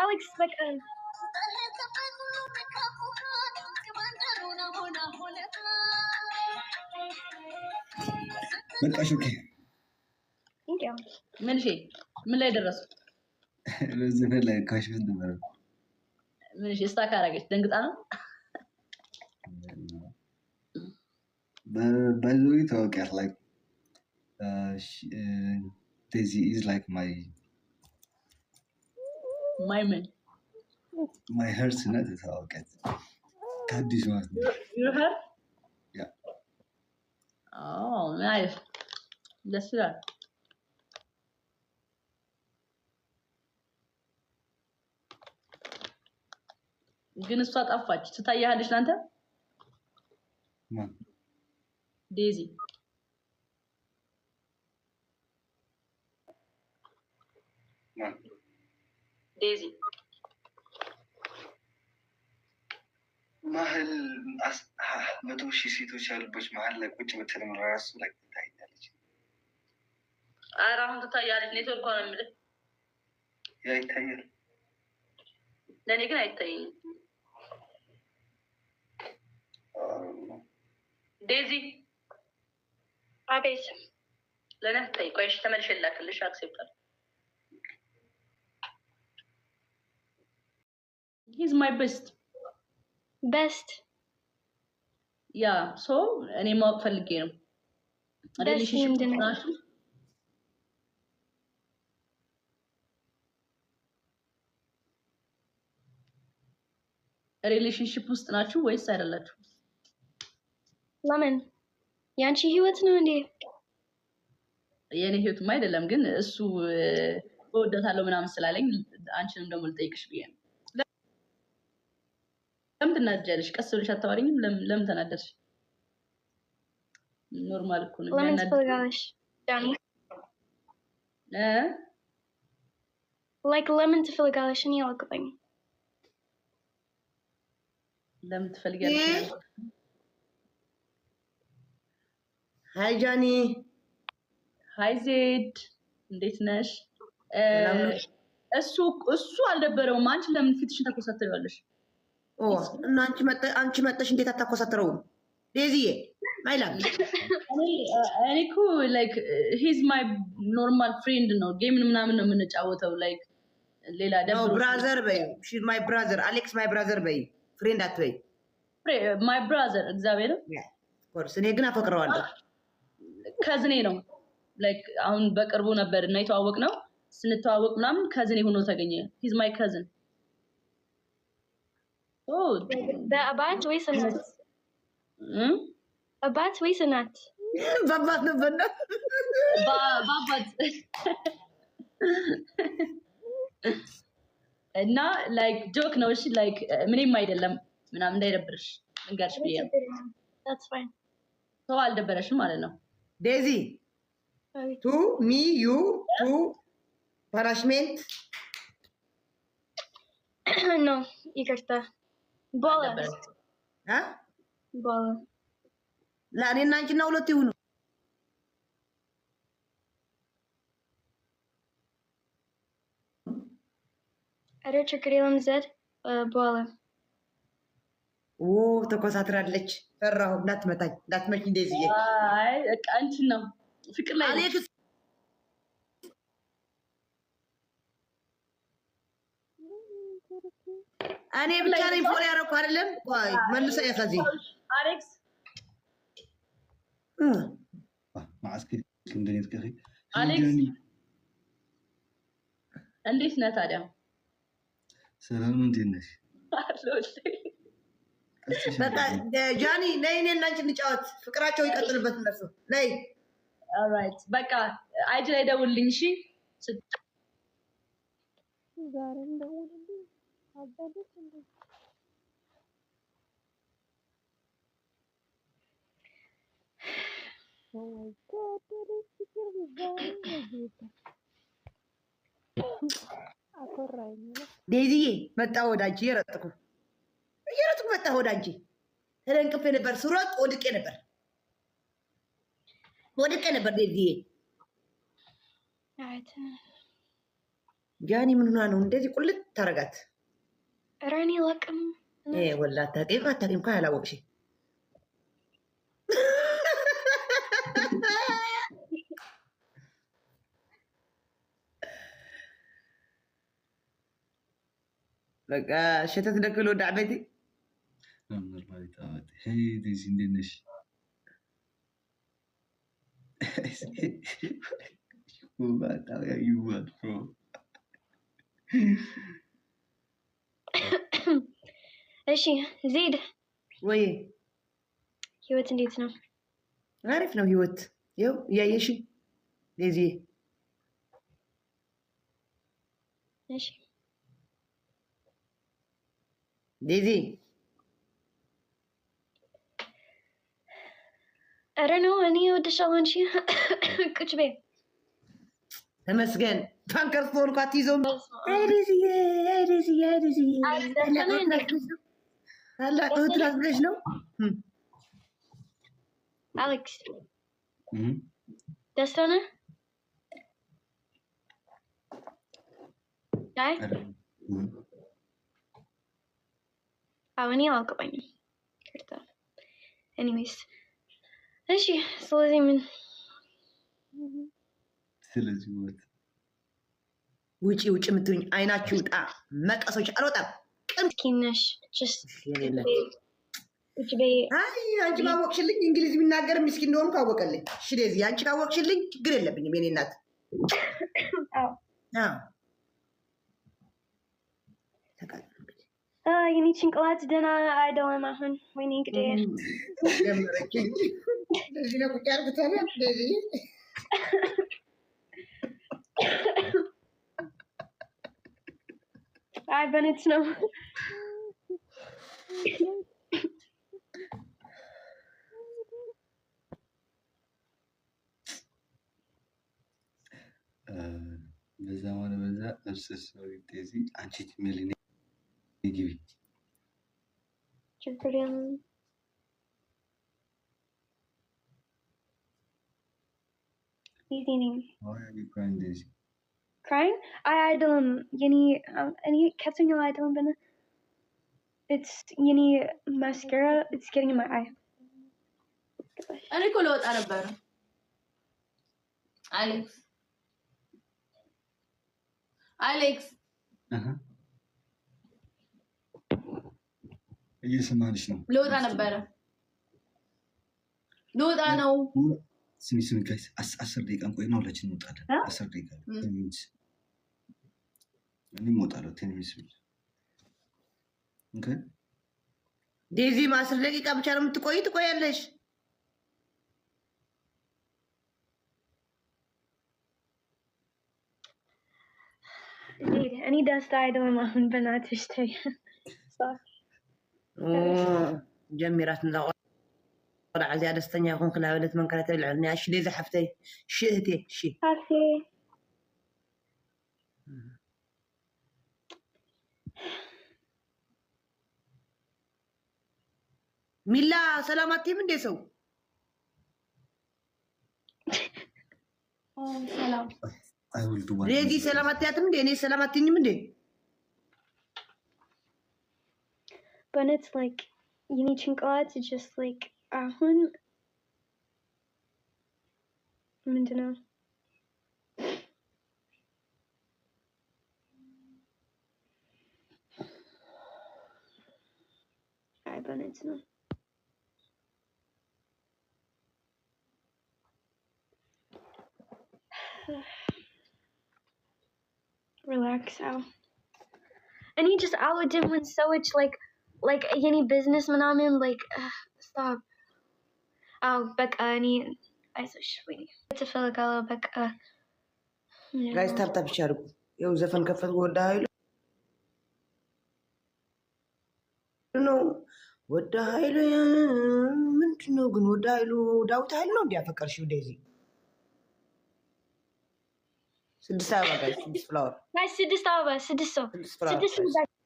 Alex, like በቃሽ ኦኬ thank you. ምን ላይ ደረሱ? ለዚህ ላይ ካሽፍ ነበር ምንሽ ስታክ አደረገች ደንግጣ ነው by the way talk at like Daisy is like my man my heart's not at all get this one you heard yeah oh nice that's it ግን እሷ ጠፋች ትታያለሽ አንተ ማን ዴዚ ማን ዴዚ ማህል መቶ ሺህ ሴቶች ያሉበት መሀል ላይ ቁጭ ብትልም ራሱ ላይ ትታያለች ኧረ አሁን ትታያለች ኔትወርክ ነው የምልህ ያ ይታያል ለኔ ግን አይታየኝም ዴዚ አቤት ለነፍታይ ቆይሽ ተመልሽላክልሽ አክሴፕታል he's my best yeah so እኔ ማወቅ ፈልጌ ነው ሪሌሽንሺፕ ውስጥ ናችሁ ወይስ አይደላችሁ ለምን ያንቺ ህይወት ነው እንዴ የኔ ህይወትማ አይደለም ግን እሱ ወደታለው ምናምን ስላለኝ አንቺንም ደግሞ ልጠይቅሽ ብዬ ነው ለምን ትናደጃለሽ ቀስ ብለሽ አታወሪኝም ለምን ተናደድሽ ኖርማል እኮ ነው ለምን ትፈልጋለሽ ዳኒ like ለምን ትፈልጋለሽ እኔ አልገባኝም ለምን ትፈልጋለሽ ሃይ ጃኒ ሃይ ዜድ እንዴት ነሽ እሱ አልደበረውም አንቺ ለምን ፊትሽን ተኮሳተሪዋለሽ እና አንቺ መጣሽ እንዴት አታኮሳተረውም ዴዚዬ ማይላም እኔ እኮ ላይክ ሂዝ ማይ ኖርማል ፍሬንድ ነው ጌም ምናምን ነው የምንጫወተው ላይክ ሌላ ደግሞ ብራዘር በይ ሺ ማይ ብራዘር አሌክስ ማይ ብራዘር በይ ፍሬንድ አትበይ ማይ ብራዘር እግዚአብሔር ኮርስ እኔ ግን አፈቅረዋለሁ ከዝኔ ነው ላይክ አሁን በቅርቡ ነበር እና የተዋወቅ ነው ስንተዋወቅ ምናምን ከዝኔ ሆኖ ተገኘ ሂዝ ማይ ካዝን በአባት ወይስ እናት አባት ወይስ እናት በአባት ነበር በአባት እና ላይክ ጆክ ነው እሺ ላይክ ምንም አይደለም ምናምን እንዳይደብርሽ እንጋርሽ ብዬ that's fine ሰው አልደበረሽም ማለት ነው ዴዚ ቱ ሚ ዩ ቱ ፓራሽሜንት no ይቅርታ ቦላ ቦላ ለእኔና አንቺና ሁለት ይሁኑ አረ ችግር የለም ዘድ ቦላ ተኮሳትራለች ፈራሁ እንዳትመጪ እንደዚህ አይ በቃ አንቺ ነው ፍቅር ላይ አሌክስ እኔ ብቻ ነኝ ፎሎ ያደረኩ አይደለም ቆይ መልሰ ያሳዚ አሌክስ ማስክ እንደኔት ከሪ አሌክስ እንዴት ነህ ታዲያ ሰላም እንዴት ነሽ በቃ ጃኒ ነይ እኔና አንቺ እንጫወት ፍቅራቸው ይቀጥልበት እነሱ ነይ ኦልራይት በቃ አይጅ ላይ ደውልልኝ እሺ ዛሬም ደውልልኝ አባደስ እንዴ Oh my god, that is super bizarre. አኮራኝ ዴዚዬ መጣ ወዳንቺ የረጥኩ መጣ ወዳንቺ ተደንቅፌ ነበር ስሮጥ ወድቄ ነበር ዴዚዬ ጃኒ ምን ሆና ነው እንደዚህ ቁልጥ ታረጋት? ራኒ ለቅም ወላ አታውቂም እንኳን አላወቅሽ። በቃ ሸተት ደክሎ ወደ ዓበይቲ ዴዚ እንዴት ነሽ? እሺ ዜድ ወይ ህይወት እንዴት ነው? አሪፍ ነው ህይወት። ይኸው እያየሽ ዴዚ። እሺ ዴዚ አረ ነው እኔ ወደሻለሁ። አንቺ ቁጭ በይ ተመስገን። ታንከር ፎን ኳት ይዘው አይ ዴዚ ታላቅ እህት ላስገሽ ነው አሌክስ ደስታ ነህ? አይ እኔ አልገባኝም። ይቅርታ። ኤኒዌይስ እሺ ስለዚህ ምን ስለዚህ ውጪ የምትሉኝ አይናችሁ ውጣ። መቀሶች አልወጣም። ምስኪን ነሽ። አይ አንቺ ባወቅሽልኝ እንግሊዝ የሚናገር ምስኪን እንደሆኑ ካወቀልኝ። እሺ ዴዚ አንቺ ካወቅሽልኝ ችግር የለብኝም የኔ እናት። የኔ ጭንቅላት ደህና አይደለም አሁን። ወይኔ እንግዲህ ጀመረችኝ። ለዚህ ነው ቁጭ ያልኩት አለ ዴዚ። አይ በእውነት ነው። በዛ ሆነ በዛ እርስ ዴዚ አንቺ ትሜልኔ ግቢ ችግር የለም። easy name. Why are you crying, Daisy? Crying? I don't any catching your eye don't been it's mascara, it's getting in my eye. እኔ እኮ ልወጣ ነበር። አሌክስ እየሰማንሽ ነው። ልወጣ ነበረ። ልወጣ ነው። ስሚ ጋይስ 10 ደቂቃ እንቆይና ሁላችንም እንወጣለን። 10 ደቂቃ እኔም እወጣለሁ። 10 ሚኒትስ ኦኬ። ዴዚ 10 ደቂቃ ብቻ ነው የምትቆይ? ትቆያለሽ? እኔ ደስታ አይደለም አሁን በእናትሽ ተይ። ጀሚራት ቆልዓ እዚኣ ደስተኛ ይኹን ክላበለት መንከረ ተብልዐልኒ እሺ ዴዚ ሓፍተይ እሺ እህቴ እሺ ሚላ ሰላም አትይም እንዴ ሰው? ሰላም ዴዚ ሰላም አትያትም እንዴ? እኔ ሰላም አትይኝም እንዴ? But it's like you need ጭንቅላት just like አሁን ምንድን ነው አይ በእውነት ነው relax out. And he just outdid when so much like any business ምናምን like stop. በቃ እኔ አይዞሽ ወይ ተፈልጋለሁ በቃ ጋይስ ታፕታፕ ይቻላል። ያው ዘፈን ከፈትኩ ወደ ኃይሉ ነው ወደ ኃይሉ ምንድነው ግን ወደ ኃይሉ ዳዊት ኃይሉ ነው እንዲያፈቀርሽው ዴዚ 6 አበባ ጋይስ 6 ፍላወር ጋይስ 6 አበባ 6 ሰው 6